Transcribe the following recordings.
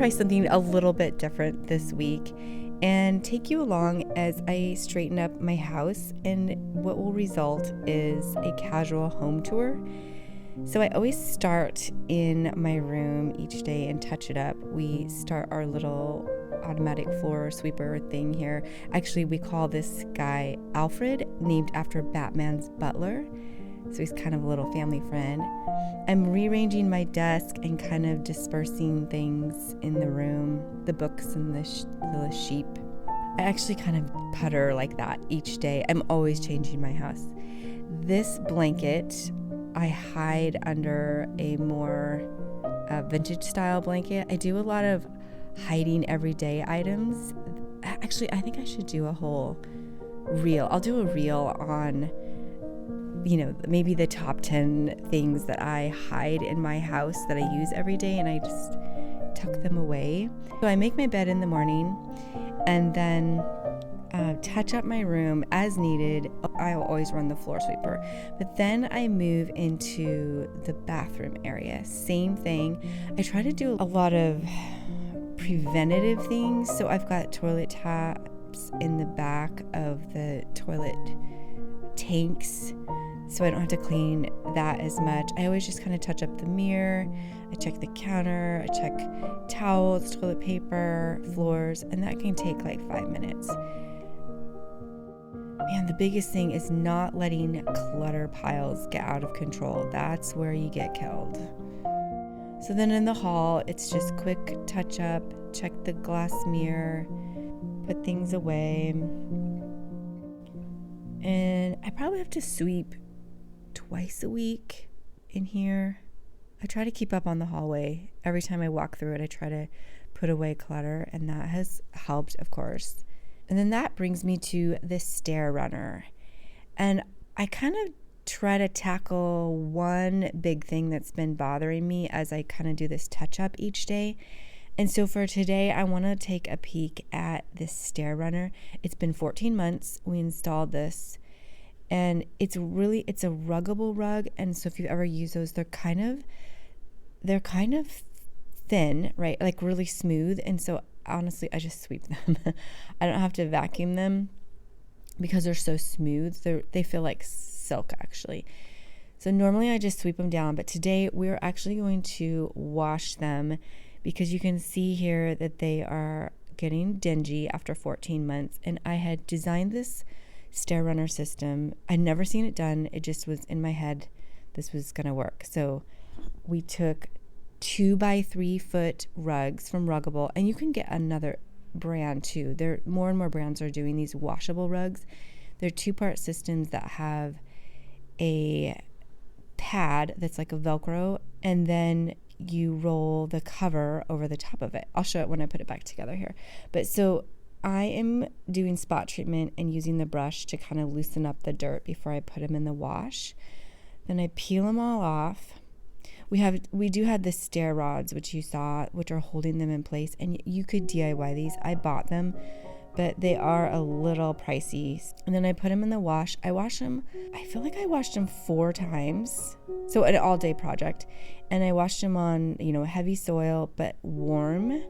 try something a little bit different this week and take you along as I straighten up my house, and what will result is a casual home tour. So I always start in my room each day and touch it up. We start our little automatic floor sweeper thing here. Actually, we call this guy Alfred, named after Batman's butler. So he's kind of a little family friend. I'm rearranging my desk and kind of dispersing things in the room, the books and the sheep. I actually kind of putter like that each day. I'm always changing my house. This blanket I hide under a more vintage style blanket. I do a lot of hiding everyday items. Actually, I think I should do a whole reel. I'll do a reel on, maybe the top 10 things that I hide in my house that I use every day, and I just tuck them away. So I make my bed in the morning and then touch up my room as needed. I'll always run the floor sweeper, but then I move into the bathroom area. Same thing. I try to do a lot of preventative things. So I've got toilet taps in the back of the toilet tanks, so I don't have to clean that as much. I always just kind of touch up the mirror. I check the counter, I check towels, toilet paper, floors, and that can take like 5 minutes. Man, the biggest thing is not letting clutter piles get out of control. That's where you get killed. So then in the hall, it's just quick touch up, check the glass mirror, put things away. And I probably have to sweep twice a week in here. I try to keep up on the hallway. Every time I walk through it, I try to put away clutter, and that has helped, of course. And then that brings me to the stair runner. And I kind of try to tackle one big thing that's been bothering me as I kind of do this touch up each day. And so for today, I want to take a peek at this stair runner. It's been 14 months. We installed this, and it's a ruggable rug. And so if you ever use those, they're kind of thin, right? Like really smooth. And so honestly, I just sweep them. I don't have to vacuum them because they're so smooth. They feel like silk, actually. So normally I just sweep them down, but today we're actually going to wash them because you can see here that they are getting dingy after 14 months. And I had designed this stair runner system. I'd never seen it done. It just was in my head this was going to work. So we took 2x3 foot rugs from Ruggable, and you can get another brand too. There more and more brands are doing these washable rugs. They're 2-part systems that have a pad that's like a Velcro, and then you roll the cover over the top of it. I'll show it when I put it back together here. But so I am doing spot treatment and using the brush to kind of loosen up the dirt before I put them in the wash. Then I peel them all off. We do have the stair rods, which you saw, which are holding them in place, and you could DIY these. I bought them, but they are a little pricey. And then I put them in the wash. I wash them, I feel like I washed them 4 times. So an all-day project. And I washed them on, heavy soil, but warm.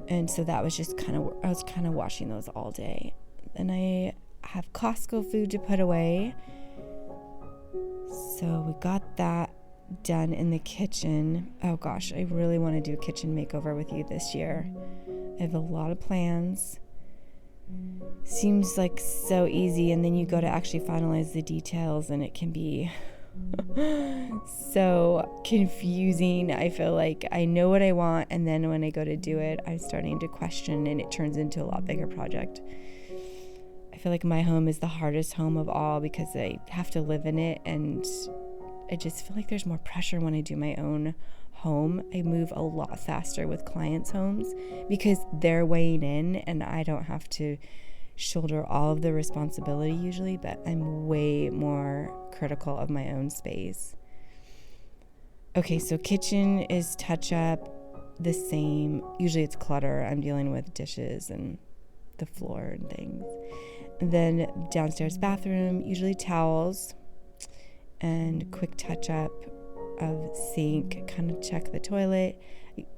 And so that was just I was kind of washing those all day. And I have Costco food to put away. So we got that done in the kitchen. Oh gosh, I really want to do a kitchen makeover with you this year. I have a lot of plans. Seems like so easy, and then you go to actually finalize the details and it can be so confusing. I feel like I know what I want, and then when I go to do it, I'm starting to question, and it turns into a lot bigger project. I feel like my home is the hardest home of all because I have to live in it, and I just feel like there's more pressure when I do my own home. I move a lot faster with clients' homes because they're weighing in and I don't have to shoulder all of the responsibility usually, but I'm way more critical of my own space. Okay, so kitchen is touch up the same. Usually it's clutter. I'm dealing with dishes and the floor and things. And then downstairs bathroom, usually towels and quick touch up of sink, kind of check the toilet.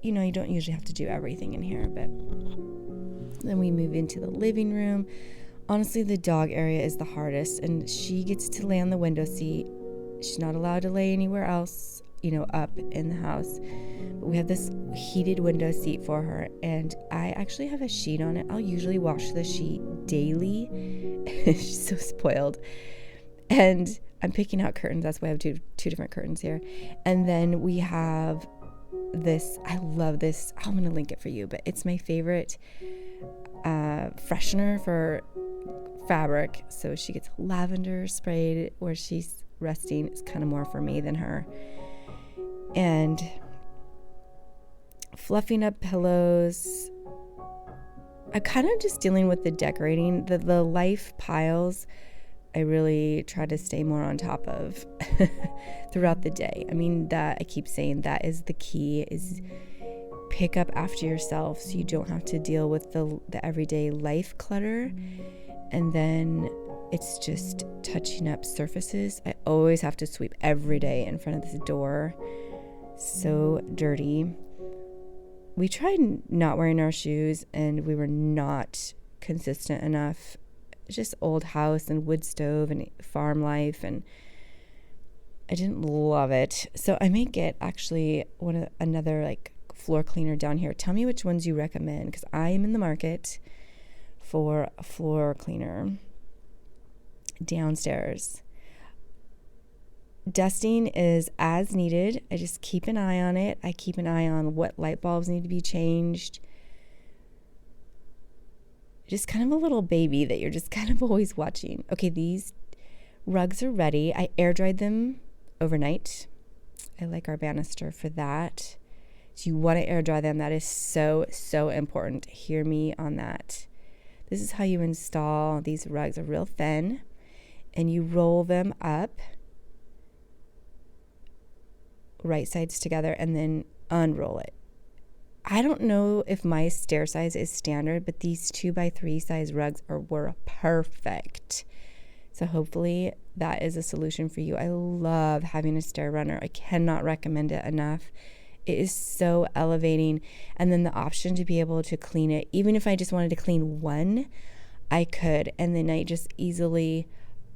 you know, you don't usually have to do everything in here. But then we move into the living room. Honestly, the dog area is the hardest, and she gets to lay on the window seat. She's not allowed to lay anywhere else, you know, up in the house. But we have this heated window seat for her, and I actually have a sheet on it. I'll usually wash the sheet daily. She's so spoiled. And I'm picking out curtains. That's why I have two different curtains here. And then we have this. I love this. I'm going to link it for you, but it's my favorite freshener for fabric. So she gets lavender sprayed where she's resting. It's kind of more for me than her. And fluffing up pillows. I'm kind of just dealing with the decorating. The life piles, I really try to stay more on top of throughout the day. I mean, that I keep saying that is the key, is pick up after yourself so you don't have to deal with the everyday life clutter. And then it's just touching up surfaces. I always have to sweep every day in front of this door. So dirty. We tried not wearing our shoes, and we were not consistent enough. Just old house and wood stove and farm life, and I didn't love it. So I may get actually another like floor cleaner down here. Tell me which ones you recommend, because I am in the market for a floor cleaner downstairs. Dusting is as needed. I just keep an eye on it. I keep an eye on what light bulbs need to be changed. Just kind of a little baby that you're just kind of always watching. Okay, these rugs are ready. I air dried them overnight. I like our banister for that. So you want to air dry them. That is so, so important. Hear me on that. This is how you install these rugs. Are real thin, and you roll them up right sides together and then unroll it. I don't know if my stair size is standard, but these 2x3 size rugs were perfect. So hopefully that is a solution for you. I love having a stair runner. I cannot recommend it enough. It is so elevating. And then the option to be able to clean it, even if I just wanted to clean one, I could. And then I just easily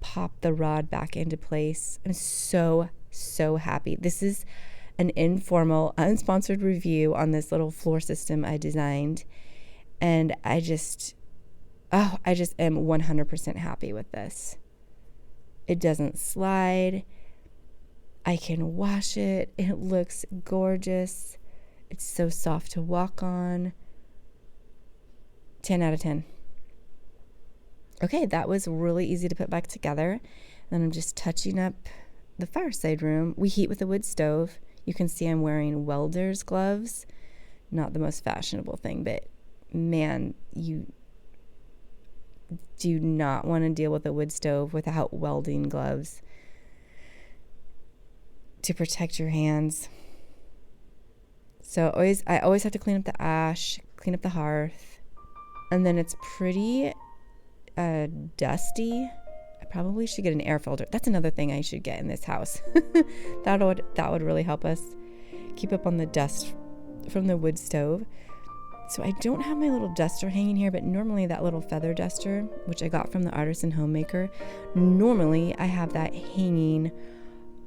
pop the rod back into place. I'm so happy. This is an informal, unsponsored review on this little floor system I designed. And I just am 100% happy with this. It doesn't slide. I can wash it. It looks gorgeous. It's so soft to walk on. 10 out of 10. Okay, that was really easy to put back together. Then I'm just touching up the fireside room. We heat with a wood stove. You can see I'm wearing welder's gloves. Not the most fashionable thing, but man, you do not want to deal with a wood stove without welding gloves to protect your hands. So I always have to clean up the ash, clean up the hearth, and then it's pretty dusty. I probably should get an air filter. That's another thing I should get in this house. that would really help us keep up on the dust from the wood stove. So I don't have my little duster hanging here, but normally that little feather duster, which I got from the artisan homemaker, normally I have that hanging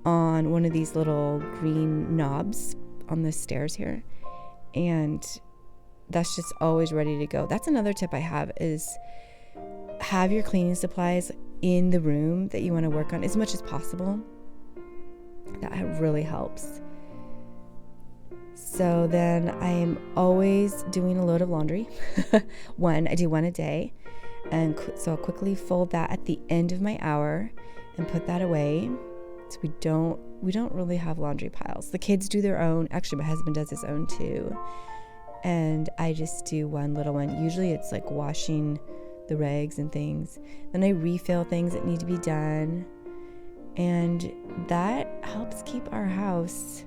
on one of these little green knobs on the stairs here. And that's just always ready to go. That's another tip I have, is have your cleaning supplies in the room that you want to work on as much as possible. That really helps. So then I'm always doing a load of laundry. I do one a day. And so I'll quickly fold that at the end of my hour and put that away. So we don't really have laundry piles. The kids do their own. Actually, my husband does his own too. And I just do one little one. Usually it's like washing the rags and things. Then I refill things that need to be done. And that helps keep our house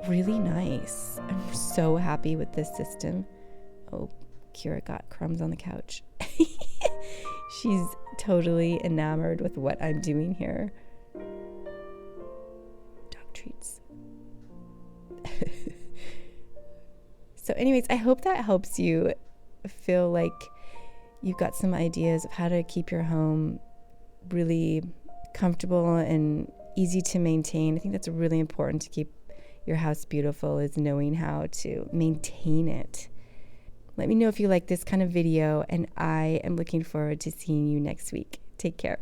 really nice. I'm so happy with this system. Oh, Kira got crumbs on the couch. She's totally enamored with what I'm doing here. Dog treats. So anyways, I hope that helps you feel like you've got some ideas of how to keep your home really comfortable and easy to maintain. I think that's really important to keep your house beautiful, is knowing how to maintain it. Let me know if you like this kind of video, and I am looking forward to seeing you next week. Take care.